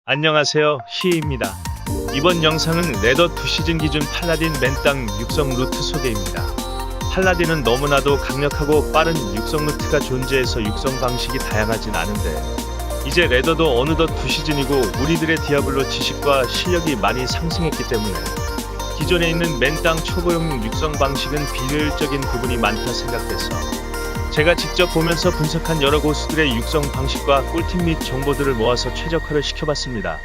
안녕하세요, 희입니다. 이번 영상은 레더 2시즌 기준 팔라딘 맨땅 육성 루트 소개입니다. 팔라딘은 너무나도 강력하고 빠른 육성 루트가 존재해서 육성 방식이 다양하진 않은데 이제 레더도 어느덧 2시즌이고 우리들의 디아블로 지식과 실력이 많이 상승했기 때문에 기존에 있는 맨땅 초보용 육성 방식은 비효율적인 부분이 많다 생각돼서 제가 직접 보면서 분석한 여러 고수들의 육성 방식과 꿀팁 및 정보들을 모아서 최적화를 시켜봤습니다.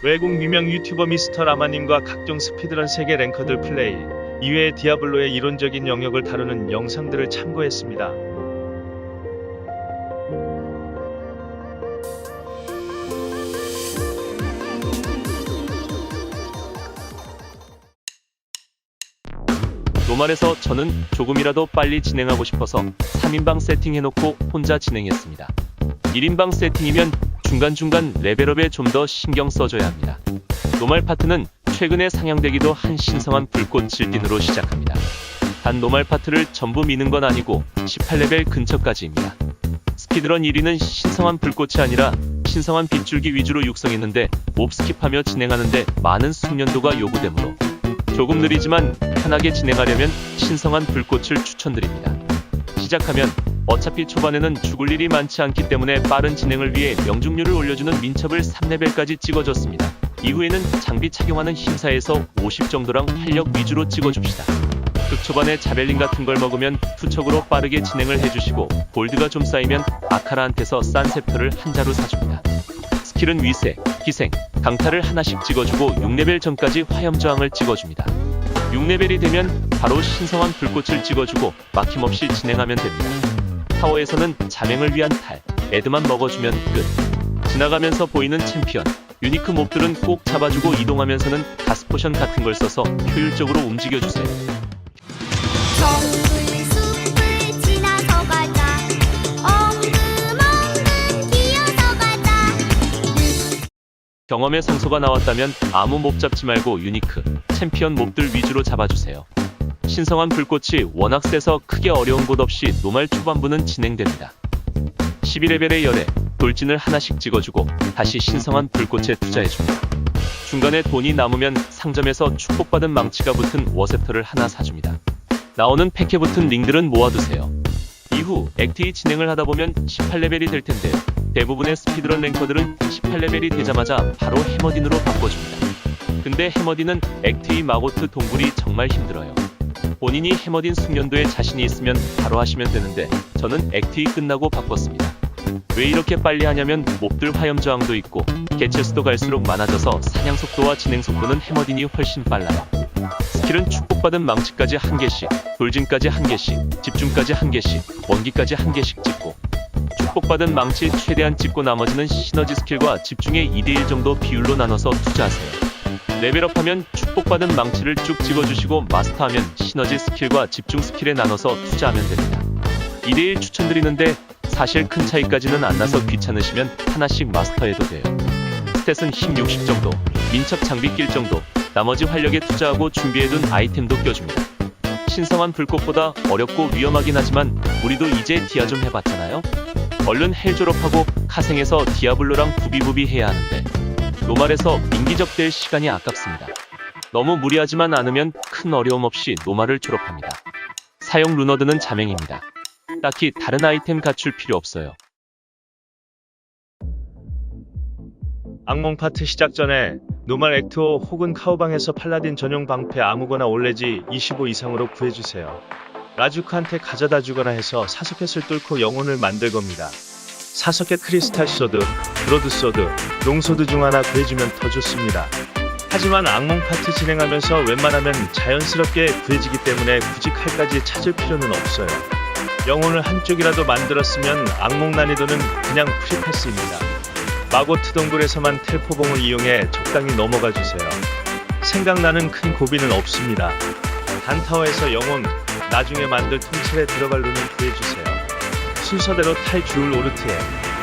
외국 유명 유튜버 미스터 라마님과 각종 스피드런 세계 랭커들 플레이 이외의 디아블로의 이론적인 영역을 다루는 영상들을 참고했습니다. 노말에서 저는 조금이라도 빨리 진행하고 싶어서 3인방 세팅해놓고 혼자 진행했습니다. 1인방 세팅이면 중간중간 레벨업에 좀 더 신경 써줘야 합니다. 노말 파트는 최근에 상향되기도 한 신성한 불꽃 질딘으로 시작합니다. 단 노말 파트를 전부 미는 건 아니고 18레벨 근처까지입니다. 스피드런 1위는 신성한 불꽃이 아니라 신성한 빗줄기 위주로 육성했는데 몹 스킵하며 진행하는데 많은 숙련도가 요구되므로 조금 느리지만 편하게 진행하려면 신성한 불꽃을 추천드립니다. 시작하면 어차피 초반에는 죽을 일이 많지 않기 때문에 빠른 진행을 위해 명중률을 올려주는 민첩을 3레벨까지 찍어줬습니다. 이후에는 장비 착용하는 힘사에서 50 정도랑 활력 위주로 찍어줍시다. 극초반에 자벨린 같은 걸 먹으면 투척으로 빠르게 진행을 해주시고 골드가 좀 쌓이면 아카라한테서 싼 셉터를 한 자루 사줍니다. 스킬은 위세, 희생, 강타를 하나씩 찍어주고 6레벨 전까지 화염저항을 찍어줍니다. 6레벨이 되면 바로 신성한 불꽃을 찍어주고 막힘없이 진행하면 됩니다. 타워에서는 자맹을 위한 탈, 애드만 먹어주면 끝. 지나가면서 보이는 챔피언, 유니크 몹들은 꼭 잡아주고 이동하면서는 가스포션 같은 걸 써서 효율적으로 움직여주세요. 숲을 지나서 가자. 엉금엉금 기어서 가자. 경험의 상소가 나왔다면 아무 몹 잡지 말고 유니크, 챔피언 몹들 위주로 잡아주세요. 신성한 불꽃이 워낙 세서 크게 어려운 곳 없이 노말 초반부는 진행됩니다. 12레벨의 열에 돌진을 하나씩 찍어주고 다시 신성한 불꽃에 투자해줍니다. 중간에 돈이 남으면 상점에서 축복받은 망치가 붙은 워셉터를 하나 사줍니다. 나오는 팩에 붙은 링들은 모아두세요. 이후 액트2 진행을 하다보면 18레벨이 될 텐데 대부분의 스피드런 랭커들은 18레벨이 되자마자 바로 해머딘으로 바꿔줍니다. 근데 해머딘은 액트2 마고트 동굴이 정말 힘들어요. 본인이 해머딘 숙련도에 자신이 있으면 바로 하시면 되는데 저는 액트2 끝나고 바꿨습니다. 왜 이렇게 빨리 하냐면 몹들 화염저항도 있고 개체수도 갈수록 많아져서 사냥 속도와 진행 속도는 해머딘이 훨씬 빨라요. 스킬은 축복받은 망치까지 1개씩, 돌진까지 1개씩, 집중까지 1개씩, 원기까지 1개씩 찍고 축복받은 망치 최대한 찍고 나머지는 시너지 스킬과 집중의 2대1 정도 비율로 나눠서 투자하세요. 레벨업하면 축복받은 망치를 쭉 찍어주시고 마스터하면 시너지 스킬과 집중 스킬에 나눠서 투자하면 됩니다. 2대1 추천드리는데 사실 큰 차이까지는 안 나서 귀찮으시면 하나씩 마스터해도 돼요. 스탯은 힘 60 정도, 민첩 장비 낄 정도, 나머지 활력에 투자하고 준비해둔 아이템도 껴줍니다. 신성한 불꽃보다 어렵고 위험하긴 하지만 우리도 이제 디아 좀 해봤잖아요? 얼른 헬 졸업하고 카생에서 디아블로랑 부비부비 해야 하는데 노말에서 민기적 될 시간이 아깝습니다. 너무 무리하지만 않으면 큰 어려움 없이 노말을 졸업합니다. 사용 루너드는 자맹입니다. 딱히 다른 아이템 갖출 필요 없어요. 악몽 파트 시작 전에 노말 액트5 혹은 카오방에서 팔라딘 전용 방패 아무거나 올레지 25 이상으로 구해주세요. 라주크한테 가져다 주거나 해서 사소켓을 뚫고 영혼을 만들 겁니다. 사소켓 크리스탈 소드, 브로드 소드, 롱소드 중 하나 구해주면 더 좋습니다. 하지만 악몽 파트 진행하면서 웬만하면 자연스럽게 구해지기 때문에 굳이 칼까지 찾을 필요는 없어요. 영혼을 한쪽이라도 만들었으면 악몽 난이도는 그냥 프리패스입니다. 마고트 동굴에서만 텔포봉을 이용해 적당히 넘어가 주세요. 생각나는 큰 고비는 없습니다. 단타워에서 영혼, 나중에 만들 통찰에 들어갈 룬을 구해주세요. 순서대로 탈 주울 오르트에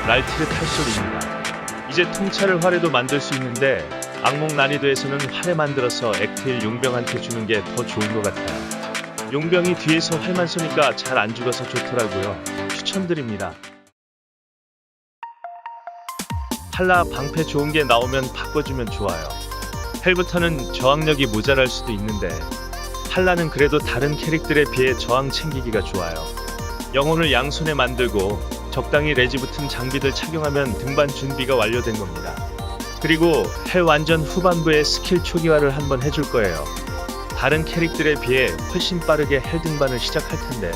랄티르 탈솔입니다. 이제 통찰을 활에도 만들 수 있는데 악몽 난이도에서는 활에 만들어서 액트1 용병한테 주는 게 더 좋은 것 같아요. 용병이 뒤에서 활만 쏘니까 잘 안 죽어서 좋더라고요. 추천드립니다. 팔라 방패 좋은 게 나오면 바꿔주면 좋아요. 헬부터는 저항력이 모자랄 수도 있는데 팔라는 그래도 다른 캐릭들에 비해 저항 챙기기가 좋아요. 영혼을 양손에 만들고 적당히 레지 붙은 장비들 착용하면 등반 준비가 완료된 겁니다. 그리고 헬 완전 후반부에 스킬 초기화를 한번 해줄 거예요. 다른 캐릭들에 비해 훨씬 빠르게 헬 등반을 시작할 텐데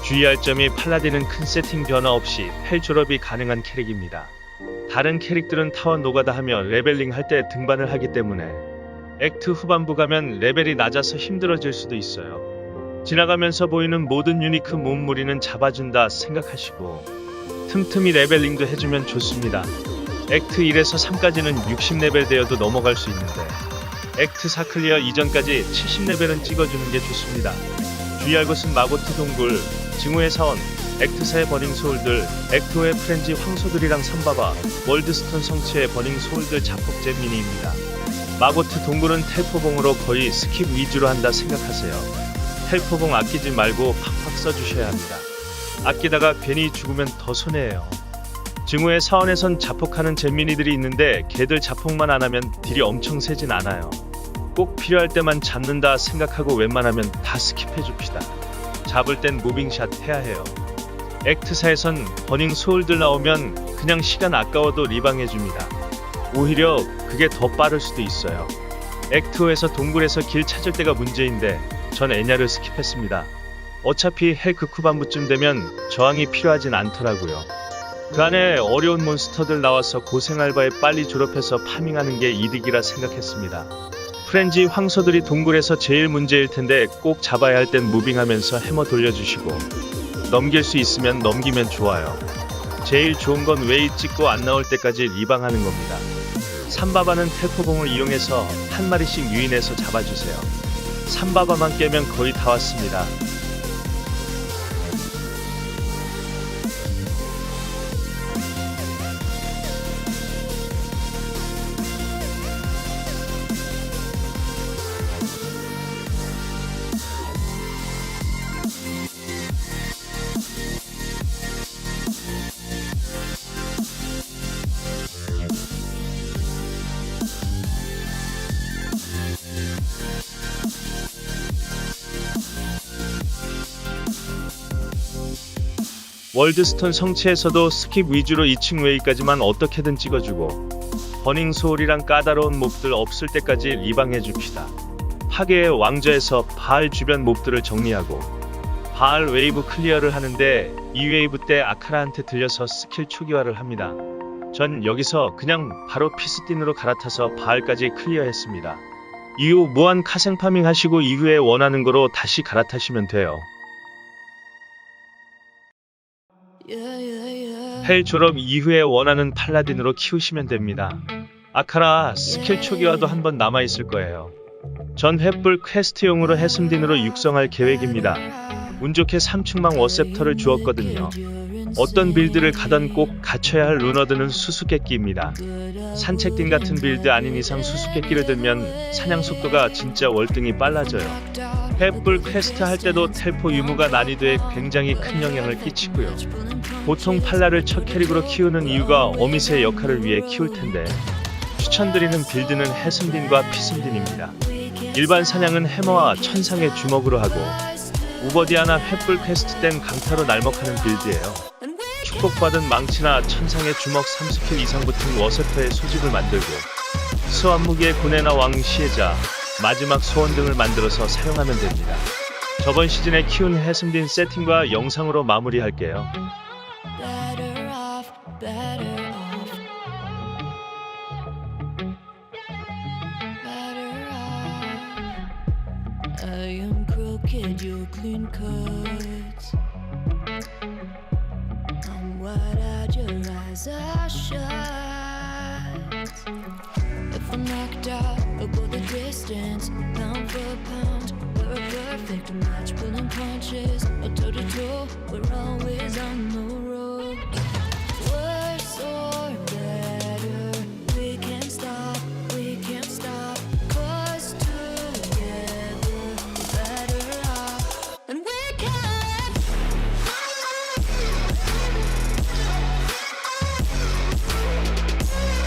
주의할 점이 팔라딘은 큰 세팅 변화 없이 헬 졸업이 가능한 캐릭입니다. 다른 캐릭들은 타원 노가다 하며 레벨링 할 때 등반을 하기 때문에 액트 후반부 가면 레벨이 낮아서 힘들어질 수도 있어요. 지나가면서 보이는 모든 유니크 몸무리는 잡아준다 생각하시고 틈틈이 레벨링도 해주면 좋습니다. 액트 1에서 3까지는 60레벨 되어도 넘어갈 수 있는데 액트 4 클리어 이전까지 70레벨은 찍어주는 게 좋습니다. 주의할 것은 마고트 동굴, 증오의 사원, 액트 4의 버닝 소울들, 액트 5의 프렌지 황소들이랑 삼바바, 월드스톤 성체의 버닝 소울들 자폭제 미니입니다. 마고트 동굴은 텔포봉으로 거의 스킵 위주로 한다 생각하세요. 텔포봉 아끼지 말고 팍팍 써주셔야 합니다. 아끼다가 괜히 죽으면 더 손해예요. 증오의 사원에선 자폭하는 잼미니들이 있는데 걔들 자폭만 안하면 딜이 엄청 세진 않아요. 꼭 필요할 때만 잡는다 생각하고 웬만하면 다 스킵해줍시다. 잡을 땐 무빙샷 해야 해요. 액트 4에선 버닝 소울들 나오면 그냥 시간 아까워도 리방해줍니다. 오히려 그게 더 빠를 수도 있어요. 액트 5에서 동굴에서 길 찾을 때가 문제인데 전 애냐를 스킵했습니다. 어차피 헬 극후반부쯤 되면 저항이 필요하진 않더라고요. 그 안에 어려운 몬스터들 나와서 고생 알바에 빨리 졸업해서 파밍하는 게 이득이라 생각했습니다. 프렌지 황소들이 동굴에서 제일 문제일 텐데 꼭 잡아야 할 땐 무빙하면서 해머 돌려주시고 넘길 수 있으면 넘기면 좋아요. 제일 좋은 건 웨이 찍고 안 나올 때까지 리방하는 겁니다. 삼바바는 텔포봉을 이용해서 한 마리씩 유인해서 잡아주세요. 삼바바만 깨면 거의 다 왔습니다. 월드스톤 성체에서도 스킵 위주로 2층 웨이까지만 어떻게든 찍어주고 버닝 소울이랑 까다로운 몹들 없을 때까지 리방해줍시다. 파괴의 왕좌에서 바알 주변 몹들을 정리하고 바알 웨이브 클리어를 하는데 이 웨이브 때 아카라한테 들려서 스킬 초기화를 합니다. 전 여기서 그냥 바로 피스틴으로 갈아타서 바알까지 클리어했습니다. 이후 무한 카생 파밍 하시고 이후에 원하는 거로 다시 갈아타시면 돼요. 헬 졸업 이후에 원하는 팔라딘으로 키우시면 됩니다. 아카라 스킬 초기화도 한번 남아있을 거예요. 전 횃불 퀘스트용으로 해슴딘으로 육성할 계획입니다. 운 좋게 3충망 워셉터를 주었거든요. 어떤 빌드를 가던 꼭 갖춰야 할 루너드는 수수께끼입니다. 산책딘 같은 빌드 아닌 이상 수수께끼를 들면 사냥 속도가 진짜 월등히 빨라져요. 횃불 퀘스트 할 때도 텔포 유무가 난이도에 굉장히 큰 영향을 끼치고요. 보통 팔라를 첫 캐릭으로 키우는 이유가 어미새 역할을 위해 키울 텐데 추천드리는 빌드는 해슴딘과 피슴딘입니다. 일반 사냥은 해머와 천상의 주먹으로 하고 우버디아나 횃불 퀘스트 땐 강타로 날먹하는 빌드예요. 축복받은 망치나 천상의 주먹 3스킬 이상 붙은 워세터의 소집을 만들고 수완무기의 고뇌나 왕 시혜자, 마지막 소원 등을 만들어서 사용하면 됩니다. 저번 시즌에 키운 해슴딘 세팅과 영상으로 마무리할게요. I am crooked, you clean cuts. I'm wide-eyed, your eyes are shut. If I'm knocked out, I'll go the distance. Pound for pound, we're a perfect match. Pulling punches, or toe to toe, we're always on the